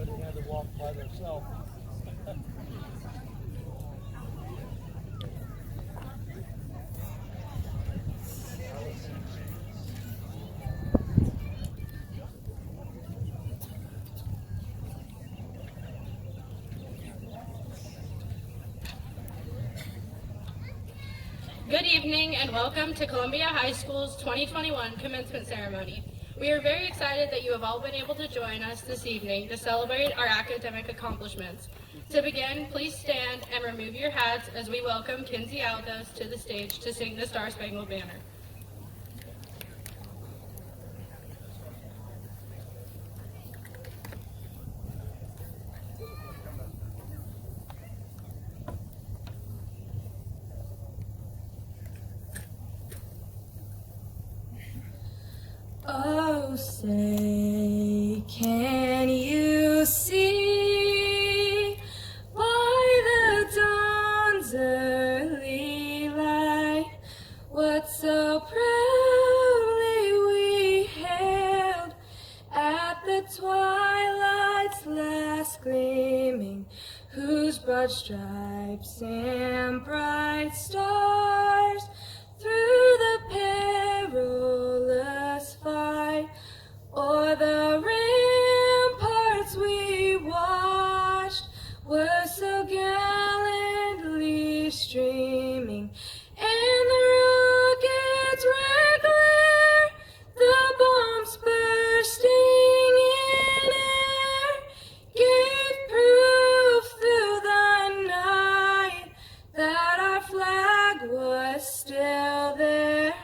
everybody had to walk by themselves. Good evening and welcome to Columbia High School's 2021 commencement ceremony. We are very excited that you have all been able to join us this evening to celebrate our academic accomplishments. To begin, please stand and remove your hats as we welcome Kinsey Aldos to the stage to sing the Star Spangled Banner. Oh, say, can you see by the dawn's early light what so proudly we hailed at the twilight's last gleaming, whose broad stripes and bright stars through the perilous fight o'er the ramparts we watched were so gallantly streaming, and the rockets' red glare, the bombs bursting in air, gave proof through the night that our flag was still there.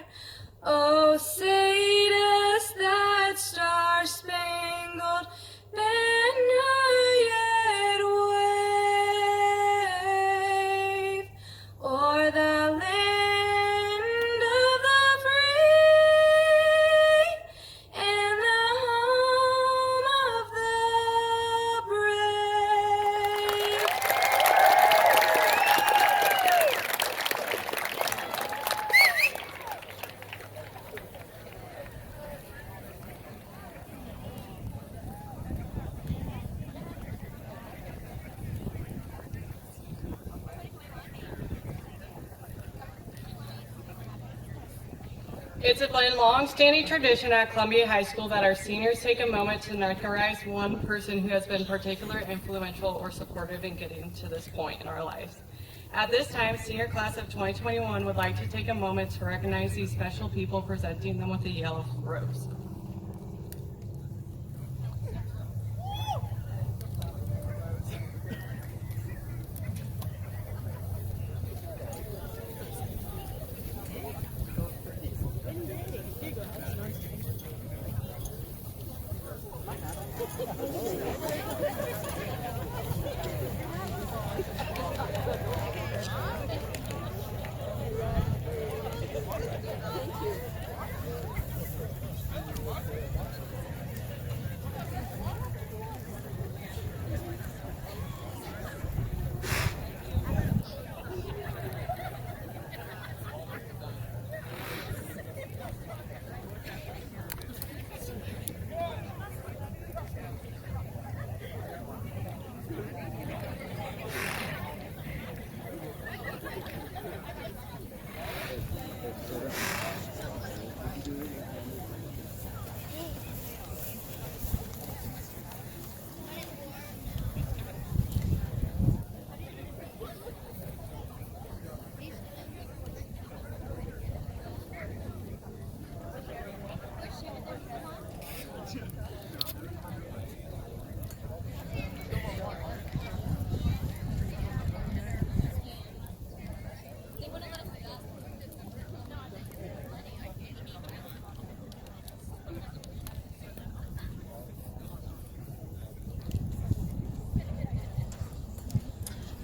Oh, say does that star-spangled banner yet wave o'er the land of the free and the home of the brave? It's been a long-standing tradition at Columbia High School that our seniors take a moment to recognize one person who has been particularly influential or supportive in getting to this point in our lives. At this time, senior class of 2021 would like to take a moment to recognize these special people, presenting them with a yellow rose.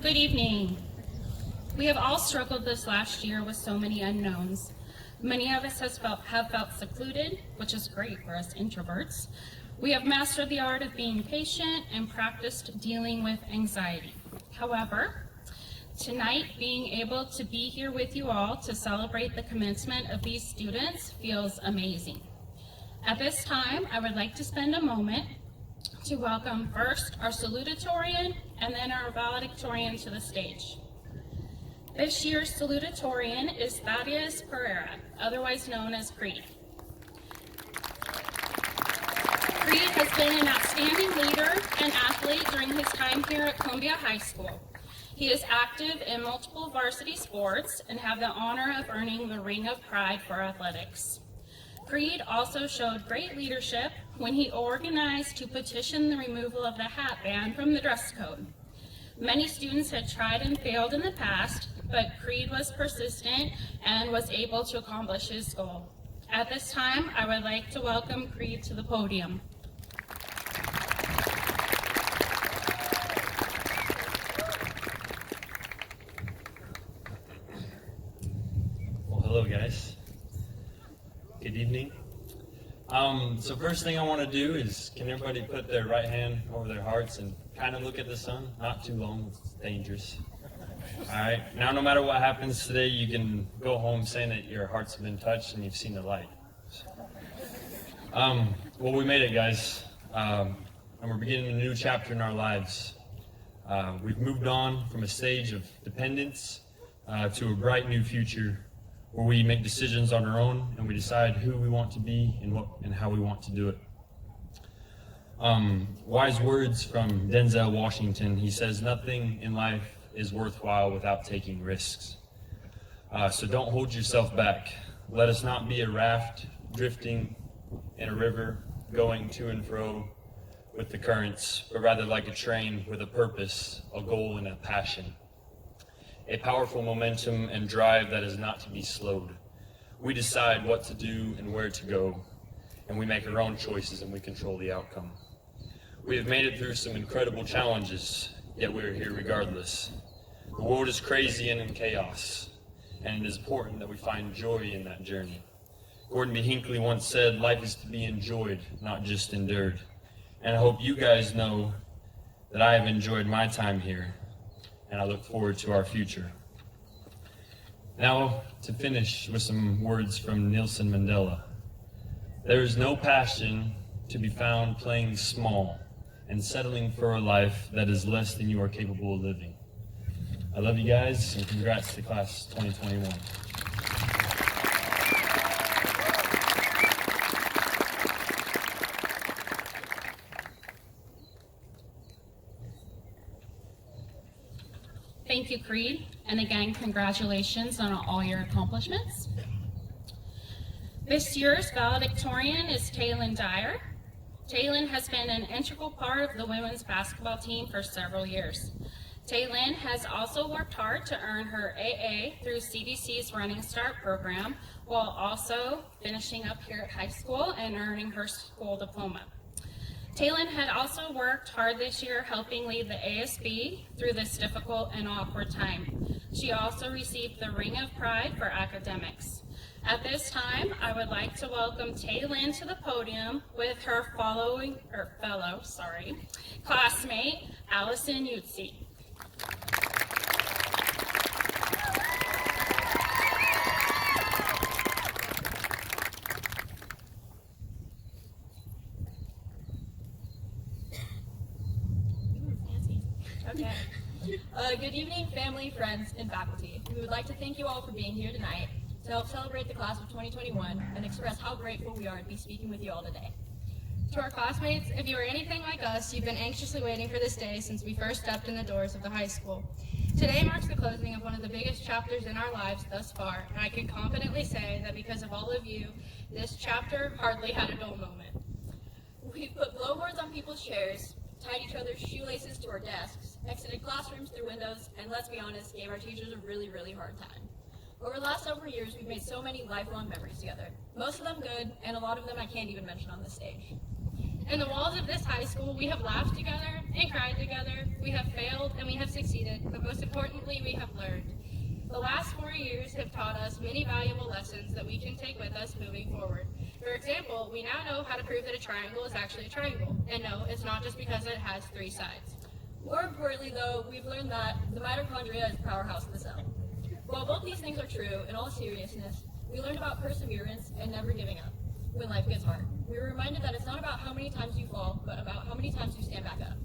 Good evening. We have all struggled this last year with so many unknowns. Many of us have felt secluded, which is great for us introverts. We have mastered the art of being patient and practiced dealing with anxiety. However, tonight, being able to be here with you all to celebrate the commencement of these students feels amazing. At this time, I would like to spend a moment to welcome first our salutatorian and then our valedictorian to the stage. This year's salutatorian is Thaddeus Pereira, otherwise known as Creed. Creed has been an outstanding leader and athlete during his time here at Columbia High School. He is active in multiple varsity sports and have the honor of earning the Ring of Pride for athletics. Creed also showed great leadership when he organized to petition the removal of the hat ban from the dress code. Many students had tried and failed in the past, but Creed was persistent and was able to accomplish his goal. At this time, I would like to welcome Creed to the podium. Well, hello guys. Good evening. So first thing I want to do is, can everybody put their right hand over their hearts and kind of look at the sun? Not too long, it's dangerous. All right, now no matter what happens today, you can go home saying that your hearts have been touched and you've seen the light. Well, we made it, guys, and we're beginning a new chapter in our lives. We've moved on from a stage of dependence to a bright new future where we make decisions on our own and we decide who we want to be and how we want to do it. Wise words from Denzel Washington. He says, "Nothing in life is worthwhile without taking risks." So don't hold yourself back. Let us not be a raft drifting in a river, going to and fro with the currents, but rather like a train with a purpose, a goal, and a passion. A powerful momentum and drive that is not to be slowed. We decide what to do and where to go, and we make our own choices and we control the outcome. We have made it through some incredible challenges, yet we are here regardless. The world is crazy and in chaos, and it is important that we find joy in that journey. Gordon B. Hinckley once said, "Life is to be enjoyed, not just endured." And I hope you guys know that I have enjoyed my time here, and I look forward to our future. Now, to finish with some words from Nelson Mandela. There is no passion to be found playing small and settling for a life that is less than you are capable of living. I love you guys, and congrats to class 2021. Thank you, Creed, and again, congratulations on all your accomplishments. This year's valedictorian is Taylin Dyer. Taylin has been an integral part of the women's basketball team for several years. Taylin has also worked hard to earn her AA through CDC's Running Start program, while also finishing up here at high school and earning her school diploma. Taylin had also worked hard this year helping lead the ASB through this difficult and awkward time. She also received the Ring of Pride for academics. At this time, I would like to welcome Taylin to the podium with her fellow classmate, Allison Utsi. Okay. Good evening, family, friends, and faculty. We would like to thank you all for being here tonight to help celebrate the class of 2021 and express how grateful we are to be speaking with you all today. To our classmates, if you are anything like us, you've been anxiously waiting for this day since we first stepped in the doors of the high school. Today marks the closing of one of the biggest chapters in our lives thus far, and I can confidently say that because of all of you, this chapter hardly had a dull moment. We've put blowboards on people's chairs, tied each other's shoelaces to our desks, exited classrooms through windows, and let's be honest, gave our teachers a really, really hard time. Over the last several years, we've made so many lifelong memories together. Most of them good, and a lot of them I can't even mention on this stage. In the walls of this high school, we have laughed together and cried together, we have failed and we have succeeded, but most importantly, we have learned. The last 4 years have taught us many valuable lessons that we can take with us moving forward. For example, we now know how to prove that a triangle is actually a triangle, and no, it's not just because it has 3 sides. More importantly, though, we've learned that the mitochondria is the powerhouse of the cell. While both these things are true, in all seriousness, we learned about perseverance and never giving up when life gets hard. We were reminded that it's not about how many times you fall, but about how many times you stand back up.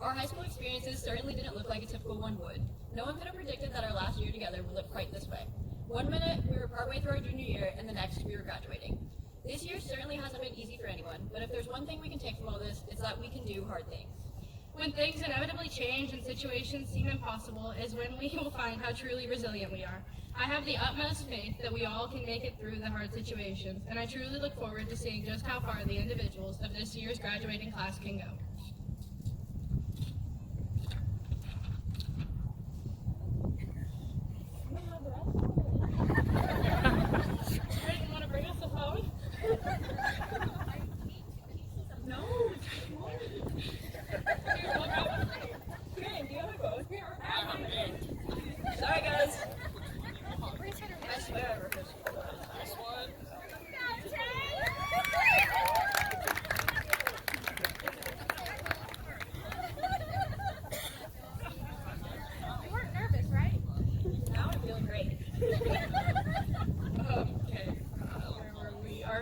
Our high school experiences certainly didn't look like a typical one would. No one could have predicted that our last year together would look quite this way. One minute, we were partway through our junior year, and the next, we were graduating. This year certainly hasn't been easy for anyone, but if there's one thing we can take from all this, it's that we can do hard things. When things inevitably change and situations seem impossible is when we will find how truly resilient we are. I have the utmost faith that we all can make it through the hard situations, and I truly look forward to seeing just how far the individuals of this year's graduating class can go. Hey, you want to bring us a phone? No! Okay, do you have a phone? Sorry, guys. I swear I rehearsed. You weren't nervous, right? Now I'm feeling great. Okay, where we are.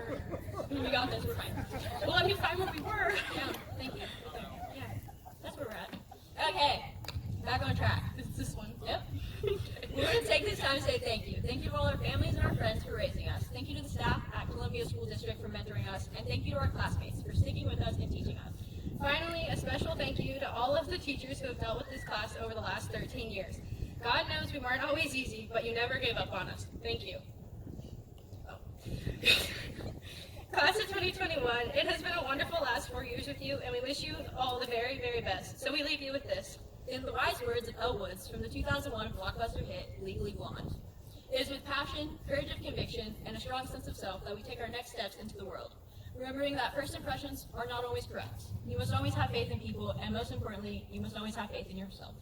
We got this, we're fine. Well, let me find where we were. Yeah, thank you. Yeah, that's where we're at. Okay, back on track. It's this one. Yep. We're going to take this time to say thank you. Thank you to all our families and our friends for raising us. Thank you to the staff at Columbia School District for mentoring us. And thank you to our classmates for sticking with us and teaching us. Finally, a special thank you to all of the teachers who have dealt with this class over the last 13 years. God knows we weren't always easy, but you never gave up on us. Thank you. Oh. Class of 2021, it has been a wonderful last 4 years with you, and we wish you all the very, very best. So we leave you with this. In the wise words of Elle Woods from the 2001 blockbuster hit Legally Blonde, it is with passion, courage of conviction, and a strong sense of self that we take our next steps into the world. Remembering that first impressions are not always correct. You must always have faith in people, and most importantly, you must always have faith in yourself.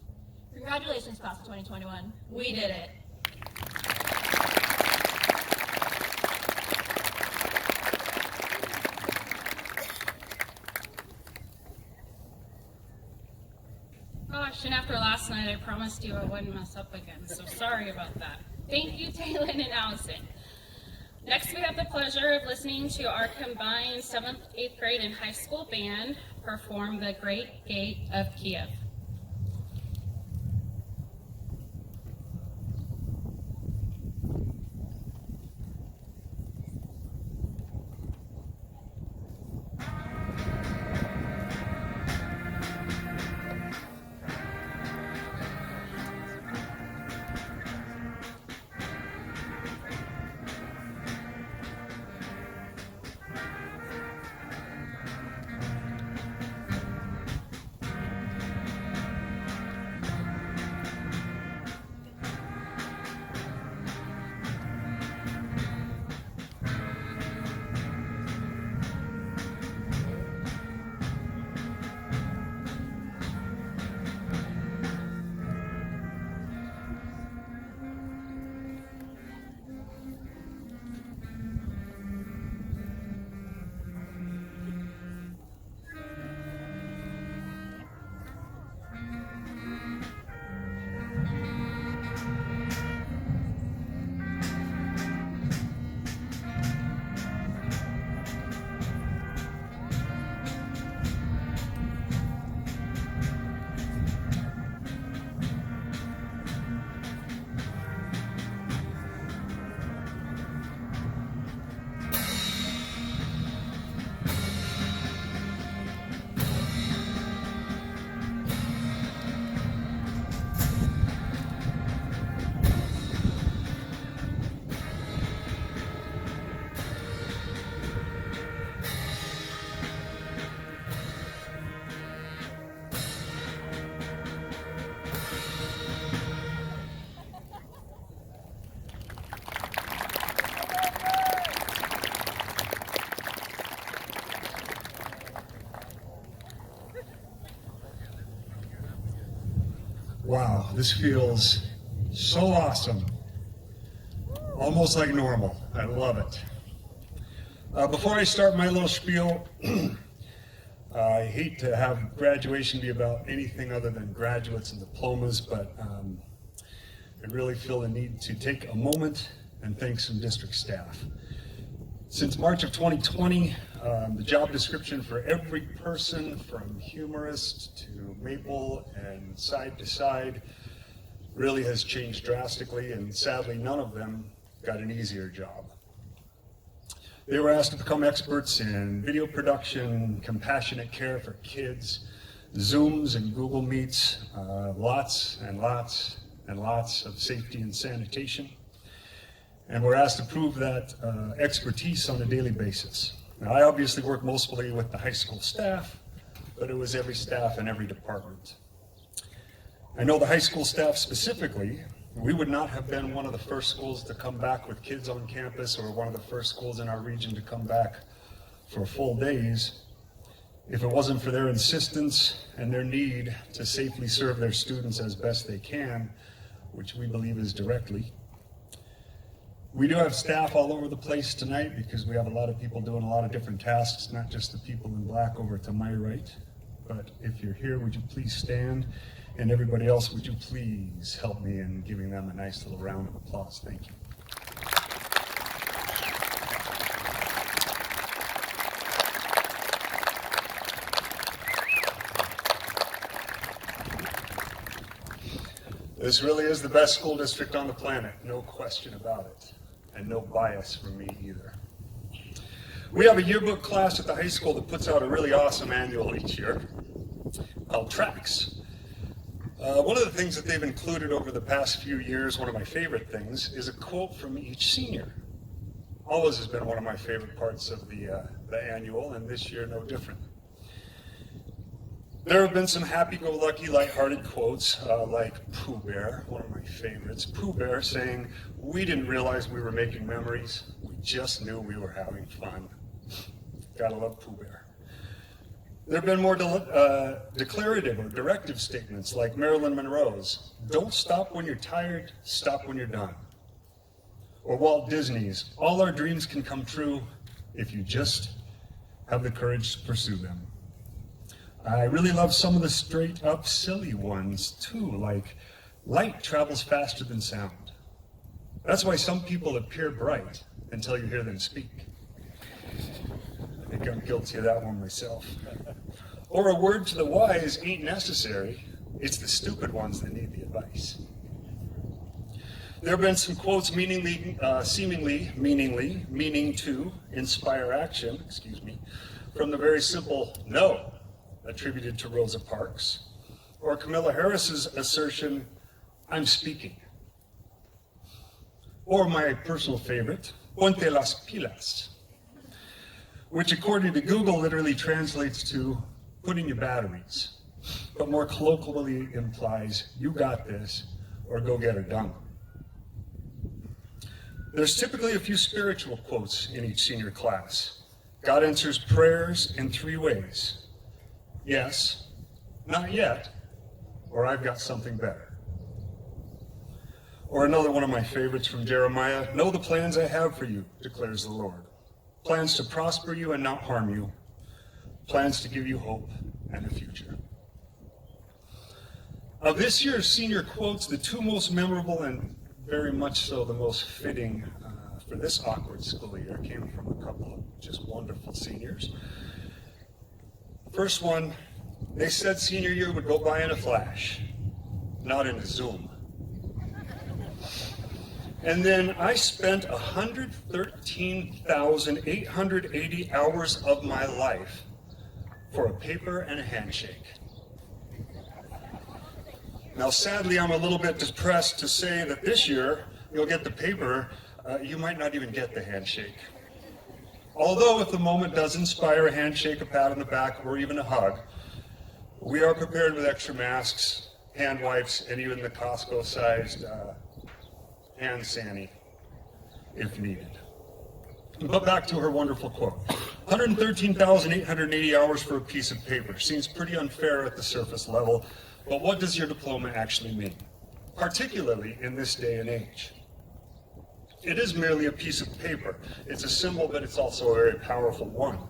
Congratulations, class of 2021. We did it. Gosh, and after last night, I promised you I wouldn't mess up again, so sorry about that. Thank you, Taylor and Allison. Next, we have the pleasure of listening to our combined 7th, 8th grade, and high school band perform The Great Gate of Kiev. Wow, this feels so awesome. Almost like normal. I love it. Before I start my little spiel, I hate to have graduation be about anything other than graduates and diplomas, but I really feel the need to take a moment and thank some district staff. Since March of 2020, the job description for every person from humorist to maple and side to side really has changed drastically, and sadly none of them got an easier job. They were asked to become experts in video production, compassionate care for kids, Zooms and Google Meets, lots and lots and lots of safety and sanitation. And we're asked to prove that expertise on a daily basis. Now, I obviously work mostly with the high school staff, but it was every staff in every department. I know the high school staff specifically, we would not have been one of the first schools to come back with kids on campus or one of the first schools in our region to come back for full days if it wasn't for their insistence and their need to safely serve their students as best they can, which we believe is directly. We do have staff all over the place tonight because we have a lot of people doing a lot of different tasks, not just the people in black over to my right. But if you're here, would you please stand? And everybody else, would you please help me in giving them a nice little round of applause? Thank you. This really is the best school district on the planet, no question about it. And no bias from me either. We have a yearbook class at the high school that puts out a really awesome annual each year called Tracks. One of the things that they've included over the past few years, one of my favorite things, is a quote from each senior. Always has been one of my favorite parts of the annual, and this year no different. There have been some happy-go-lucky, lighthearted quotes like Pooh Bear, one of my favorites. Pooh Bear saying, "We didn't realize we were making memories. We just knew we were having fun." Gotta love Pooh Bear. There have been more declarative or directive statements like Marilyn Monroe's, "Don't stop when you're tired, stop when you're done." Or Walt Disney's, "All our dreams can come true if you just have the courage to pursue them." I really love some of the straight up silly ones too, like light travels faster than sound. That's why some people appear bright until you hear them speak. I think I'm guilty of that one myself. Or a word to the wise ain't necessary, it's the stupid ones that need the advice. There have been some quotes seemingly meaning to inspire action, from the very simple "no" attributed to Rosa Parks, or Camilla Harris's assertion, "I'm speaking." Or my personal favorite, "Ponte las pilas," which according to Google literally translates to "put in your batteries," but more colloquially implies "you got this" or "go get her done." There's typically a few spiritual quotes in each senior class. God answers prayers in 3 ways. Yes, not yet, or I've got something better. Or another one of my favorites from Jeremiah, "Know the plans I have for you, declares the Lord. Plans to prosper you and not harm you. Plans to give you hope and a future." Of this year's senior quotes, the 2 most memorable and very much so the most fitting for this awkward school year came from a couple of just wonderful seniors. First one, they said senior year would go by in a flash, not in a Zoom. And then I spent 113,880 hours of my life for a paper and a handshake. Now, sadly, I'm a little bit depressed to say that this year you'll get the paper, you might not even get the handshake. Although if the moment does inspire a handshake, a pat on the back, or even a hug, we are prepared with extra masks, hand wipes, and even the Costco-sized hand sani, if needed. But back to her wonderful quote. 113,880 hours for a piece of paper. Seems pretty unfair at the surface level, but what does your diploma actually mean? Particularly in this day and age. It is merely a piece of paper. It's a symbol, but it's also a very powerful one.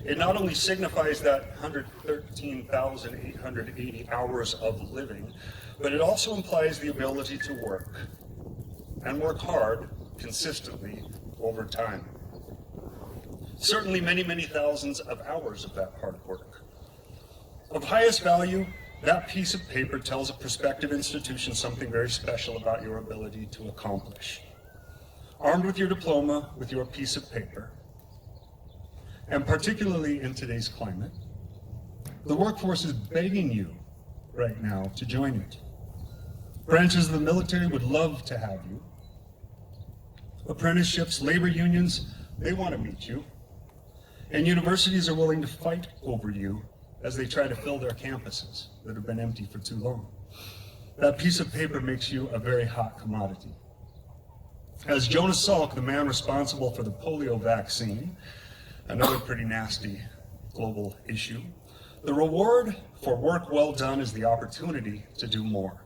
It not only signifies that 113,880 hours of living, but it also implies the ability to work, and work hard, consistently, over time. Certainly many, many thousands of hours of that hard work. Of highest value, that piece of paper tells a prospective institution something very special about your ability to accomplish. Armed with your diploma, with your piece of paper, and particularly in today's climate, the workforce is begging you right now to join it. Branches of the military would love to have you. Apprenticeships, labor unions, they want to meet you. And universities are willing to fight over you as they try to fill their campuses that have been empty for too long. That piece of paper makes you a very hot commodity. As Jonas Salk, the man responsible for the polio vaccine, another pretty nasty global issue, the reward for work well done is the opportunity to do more.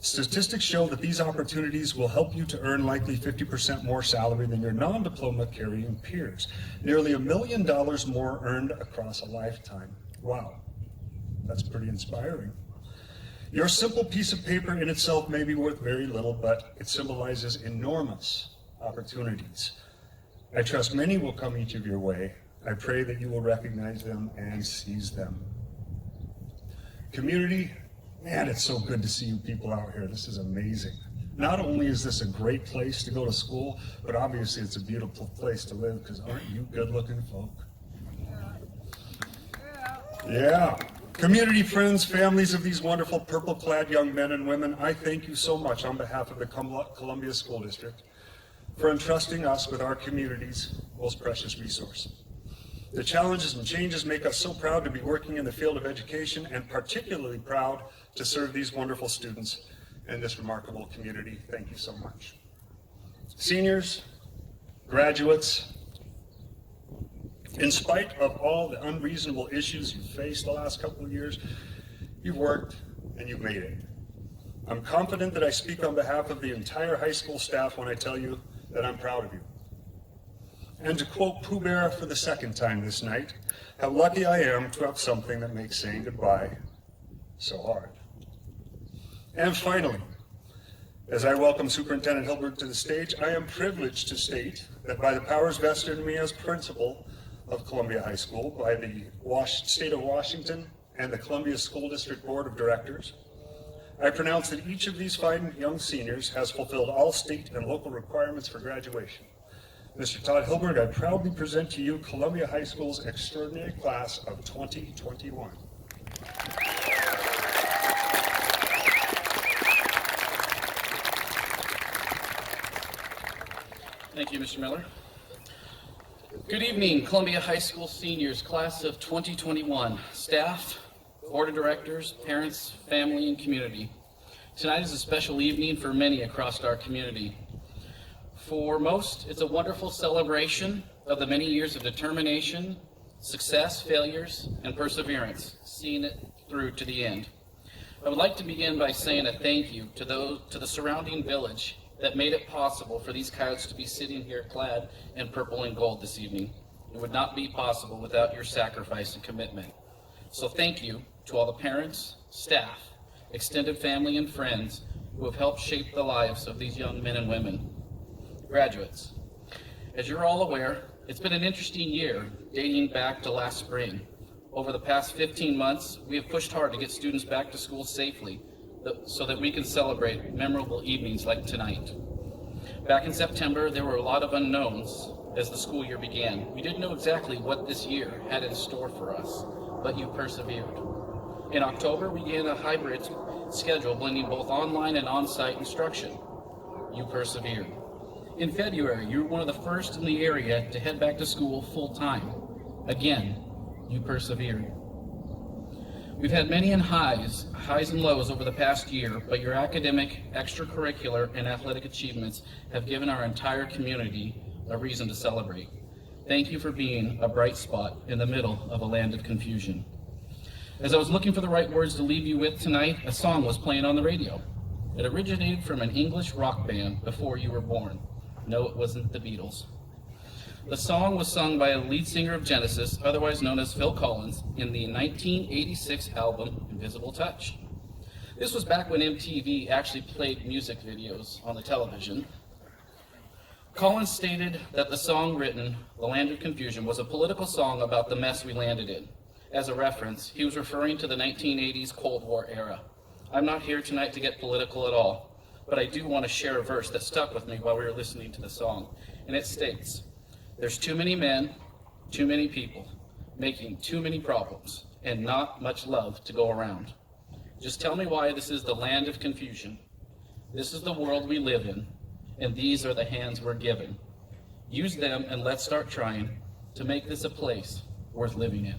Statistics show that these opportunities will help you to earn likely 50% more salary than your non-diploma carrying peers. Nearly $1 million more earned across a lifetime. Wow, that's pretty inspiring. Your simple piece of paper in itself may be worth very little, but it symbolizes enormous opportunities. I trust many will come each of your way. I pray that you will recognize them and seize them. Community, man, it's so good to see you people out here. This is amazing. Not only is this a great place to go to school, but obviously it's a beautiful place to live, because aren't you good-looking folk? Yeah. Community, friends, families of these wonderful purple-clad young men and women, I thank you so much on behalf of the Columbia School District for entrusting us with our community's most precious resource. The challenges and changes make us so proud to be working in the field of education, and particularly proud to serve these wonderful students in this remarkable community. Thank you so much. Seniors, graduates, in spite of all the unreasonable issues you've faced the last couple of years, you've worked and you've made it. I'm confident that I speak on behalf of the entire high school staff when I tell you that I'm proud of you. And to quote Pooh Bear for the second time this night, how lucky I am to have something that makes saying goodbye so hard. And finally, as I welcome Superintendent Hilberg to the stage, I am privileged to state that by the powers vested in me as principal of Columbia High School, by the State of Washington and the Columbia School District Board of Directors, I pronounce that each of these fine young seniors has fulfilled all state and local requirements for graduation. Mr. Todd Hilberg, I proudly present to you Columbia High School's extraordinary class of 2021. Thank you, Mr. Miller. Good evening, Columbia High School seniors, class of 2021, staff, board of directors, parents, family, and community. Tonight is a special evening for many across our community. For most, it's a wonderful celebration of the many years of determination, success, failures, and perseverance, seeing it through to the end. I would like to begin by saying a thank you to the surrounding village that made it possible for these coyotes to be sitting here clad in purple and gold this evening. It would not be possible without your sacrifice and commitment. So thank you to all the parents, staff, extended family, and friends who have helped shape the lives of these young men and women. Graduates, as you're all aware, it's been an interesting year dating back to last spring. Over the past 15 months, we have pushed hard to get students back to school safely so that we can celebrate memorable evenings like tonight. Back in September, there were a lot of unknowns as the school year began. We didn't know exactly what this year had in store for us, but you persevered. In October, we began a hybrid schedule blending both online and on-site instruction. You persevered. In February, you were one of the first in the area to head back to school full-time. Again, you persevered. We've had many highs and lows over the past year, but your academic, extracurricular, and athletic achievements have given our entire community a reason to celebrate. Thank you for being a bright spot in the middle of a land of confusion. As I was looking for the right words to leave you with tonight, a song was playing on the radio. It originated from an English rock band before you were born. No, it wasn't the Beatles. The song was sung by a lead singer of Genesis, otherwise known as Phil Collins, in the 1986 album Invisible Touch. This was back when MTV actually played music videos on the television. Collins stated that the song written, The Land of Confusion, was a political song about the mess we landed in. As a reference, he was referring to the 1980s Cold War era. I'm not here tonight to get political at all, but I do want to share a verse that stuck with me while we were listening to the song. And it states, "There's too many men, too many people, making too many problems, and not much love to go around. Just tell me why this is the land of confusion. This is the world we live in, and these are the hands we're given. Use them and let's start trying to make this a place worth living in."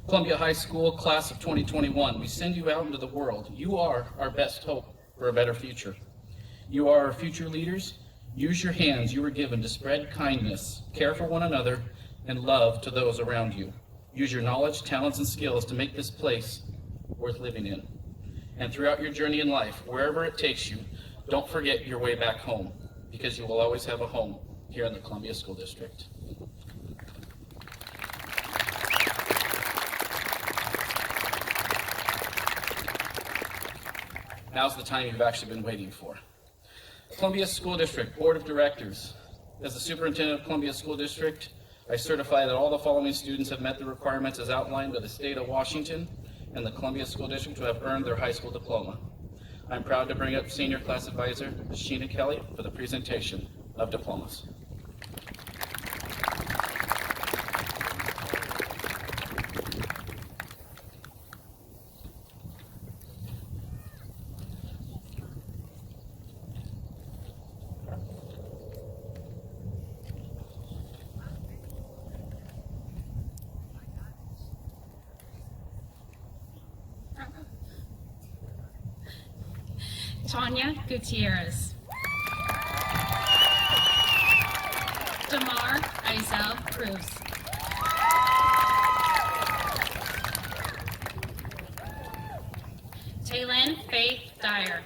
Columbia High School, class of 2021, we send you out into the world. You are our best hope for a better future. You are our future leaders. Use your hands you were given to spread kindness, care for one another, and love to those around you. Use your knowledge, talents, and skills to make this place worth living in. And throughout your journey in life, wherever it takes you, don't forget your way back home, because you will always have a home here in the Columbia School District. Now's the time you've actually been waiting for. Columbia School District Board of Directors. As the superintendent of Columbia School District, I certify that all the following students have met the requirements as outlined by the state of Washington and the Columbia School District to have earned their high school diploma. I'm proud to bring up Senior Class Advisor Sheena Kelly for the presentation of diplomas. Tanya Gutierrez. Damar Izel Cruz. Taylin Faith Dyer.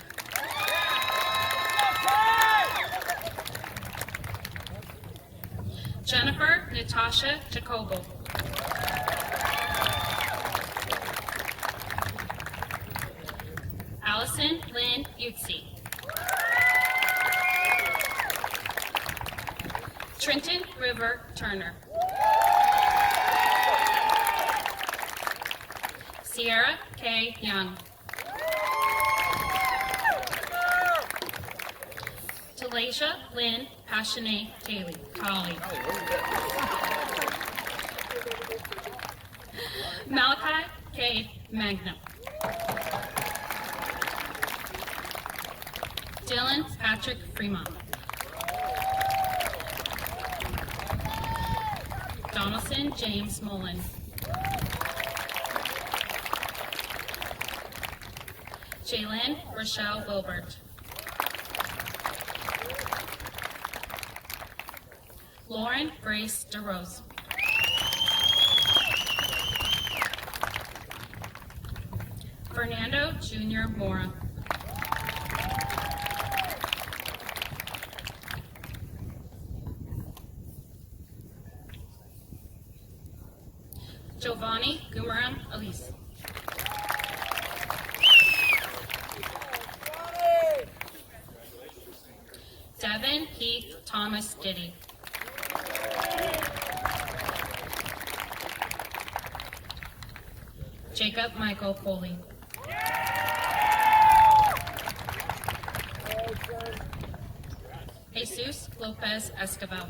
Jennifer Natasha Jacobo. Allison Lynn Utsi. Trenton River Turner. Sierra K. Young. Talasia Lynn Passionate Talley. Malachi K. Magnum. Dylan Patrick Fremont. Donaldson James Mullen. Jalen Rochelle Wilbert. Lauren Grace DeRose. Fernando Jr. Mora. Giovanni Gumaram Elise. Devin Heath Thomas Diddy. Jacob Michael Foley. Jesus Lopez Escobar.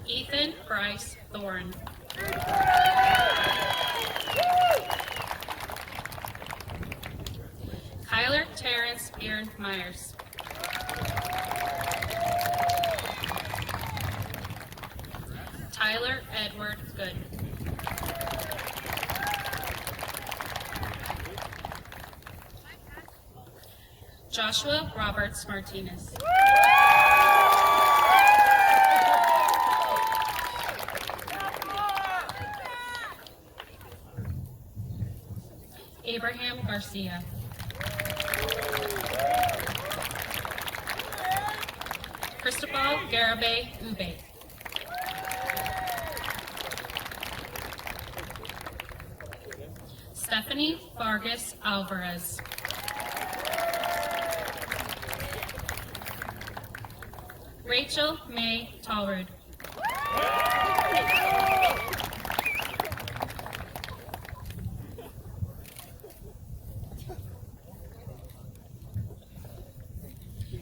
Ethan Bryce Thorne. Kyler Terrence Aaron Myers. Tyler Edward Good. Joshua Roberts Martinez. Abraham Garcia. Cristobal Garabay Ube. Stephanie Vargas Alvarez. Rachel May Tallrud.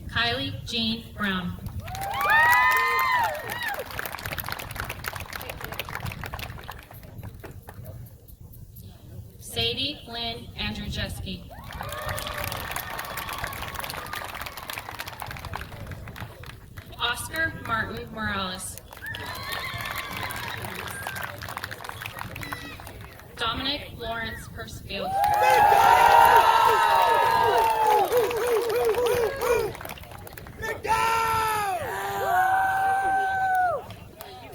Kylie Jean Brown. Sadie Lynn Andrzejewski. Oscar Martin Morales. Dominic Lawrence Percival.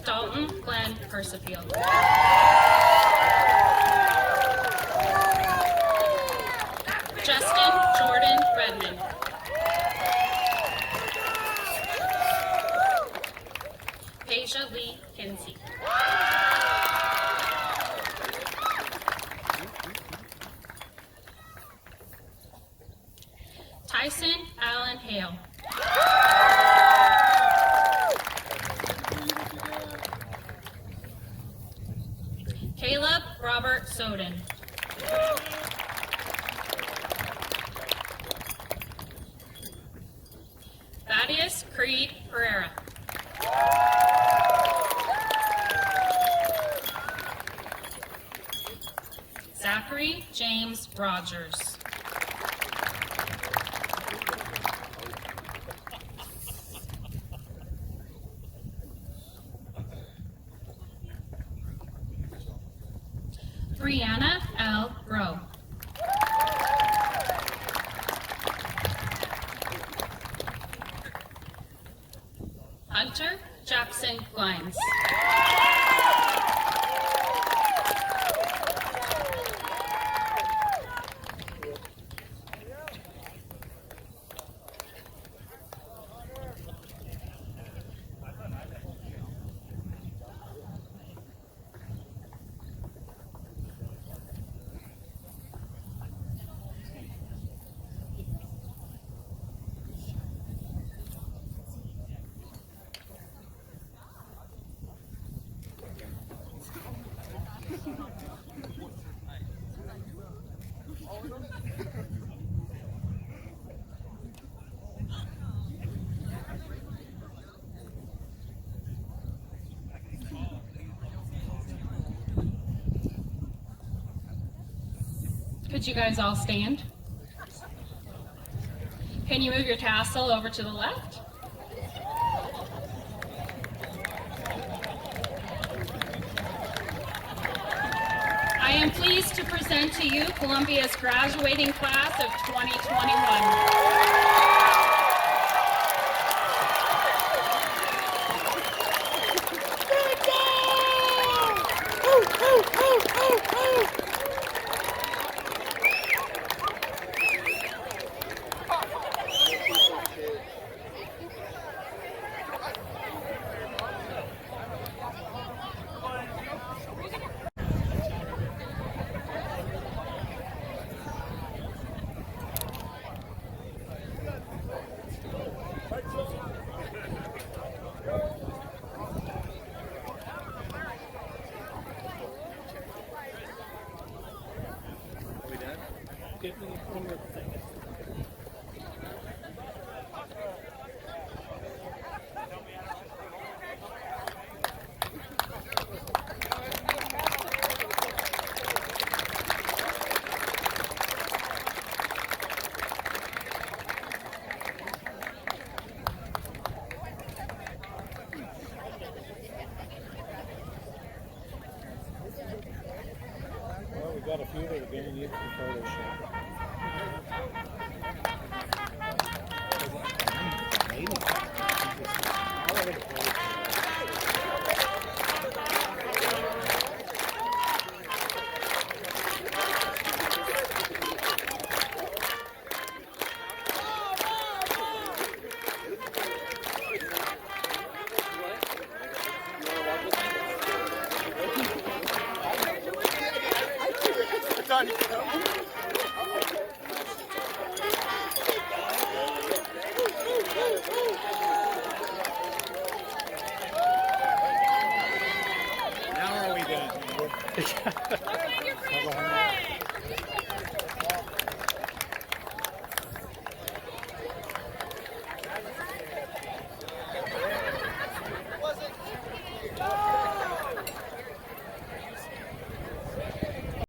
Dalton Glenn Percival. Justin Jordan Redmond. Deja Lee Kinsey. Tyson Allen Hale. Caleb Robert Soden. Thaddeus Creed Pereira. Zachary James Rogers. Brianna L. Rowe. Hunter Jackson Glines. Could you guys all stand? Can you move your tassel over to the left? I am pleased to present to you Columbia's graduating class of 2021. Well, we got a few that are going to need some Photoshop. How about